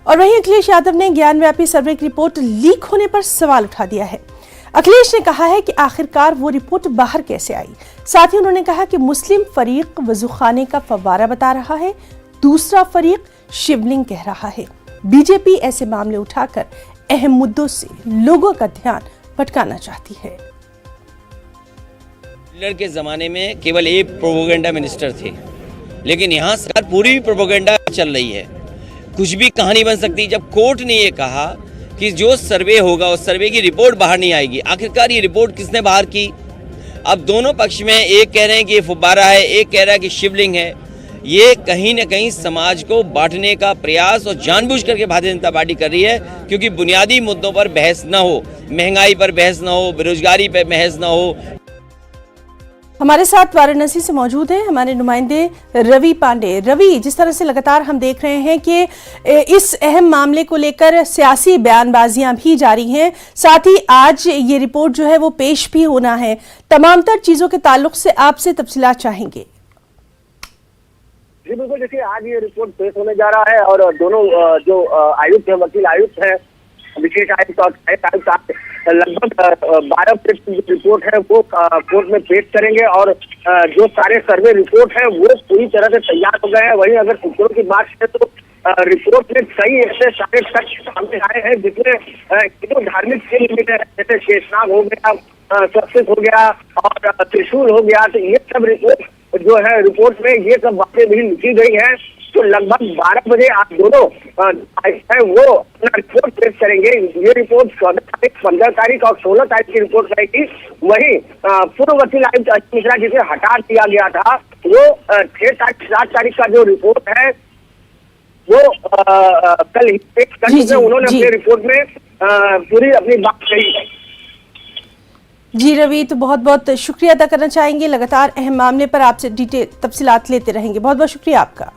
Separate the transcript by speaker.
Speaker 1: और वहीं अखिलेश यादव ने ज्ञानव्यापी सर्वे की रिपोर्ट लीक होने पर सवाल उठा दिया है। अखिलेश ने कहा है कि आखिरकार वो रिपोर्ट बाहर कैसे आई। साथ ही उन्होंने कहा कि मुस्लिम फरीक वजूखाने का फव्वारा बता रहा है, दूसरा फरीक शिवलिंग कह रहा है। बीजेपी ऐसे मामले उठाकर अहम मुद्दों से लोगों का ध्यान भटकाना चाहती है।
Speaker 2: हिटलर के जमाने में केवल एक प्रोपेगेंडा मिनिस्टर थे, लेकिन यहाँ सरकार पूरी प्रोपेगेंडा चल रही है। कुछ भी कहानी बन सकती है। जब कोर्ट ने ये कहा कि जो सर्वे होगा उस सर्वे की रिपोर्ट बाहर नहीं आएगी, आखिरकार ये रिपोर्ट किसने बाहर की? अब दोनों पक्ष में एक कह रहे हैं कि ये फुब्बारा है, एक कह रहा है कि शिवलिंग है। ये कहीं न कहीं समाज को बांटने का प्रयास और जानबूझ करके भारतीय जनता पार्टी कर रही है, क्योंकि बुनियादी मुद्दों पर बहस न हो, महंगाई पर बहस न हो, बेरोजगारी पर बहस न हो।
Speaker 1: हमारे साथ वाराणसी से मौजूद हैं हमारे नुमाइंदे रवि पांडे। रवि, जिस तरह से लगातार हम देख रहे हैं कि इस अहम मामले को लेकर सियासी बयानबाजियां भी जारी हैं, साथ ही आज ये रिपोर्ट जो है वो पेश भी होना है। तमाम तर चीजों के ताल्लुक से आपसे तफसीलात चाहेंगे।
Speaker 3: जी बिल्कुल, देखिए आज ये रिपोर्ट पेश होने जा रहा है और दोनों जो आयुक्त है, वकील आयुक्त है, विशेष आयुक्त और आयुक्त लगभग 12 पेज की रिपोर्ट है वो कोर्ट में पेश करेंगे। और जो सारे सर्वे रिपोर्ट है वो पूरी तरह से तैयार हो गए हैं। वहीं अगर सूत्रों की बात है तो रिपोर्ट में कई ऐसे सारे तथ्य सामने आए हैं जिसमें जो धार्मिक चिन्ह है, जैसे शेषनाग हो गया, स्वस्तिक हो गया और त्रिशूल हो गया, तो ये सब रिपोर्ट जो है रिपोर्ट में ये सब बातें भी लिखी गई हैं। तो लगभग 12 बजे आप दोनों है वो अपना रिपोर्ट पेश करेंगे। ये रिपोर्ट 14 तारीख, 15 तारीख और 16 तारीख की रिपोर्ट रहेगी। वहीं पूर्व वकील आयुक्त अजय मिश्रा जिसे हटा दिया गया था, वो 6 तारीख 7 तारीख का जो रिपोर्ट है वो कल ही पेश कर चुके। उन्होंने अपने रिपोर्ट में पूरी अपनी बात कही है।
Speaker 1: जी रवि, तो बहुत बहुत शुक्रिया अदा करना चाहेंगे। लगातार अहम मामले पर आपसे डिटेल तफसीलात लेते रहेंगे। बहुत बहुत शुक्रिया आपका।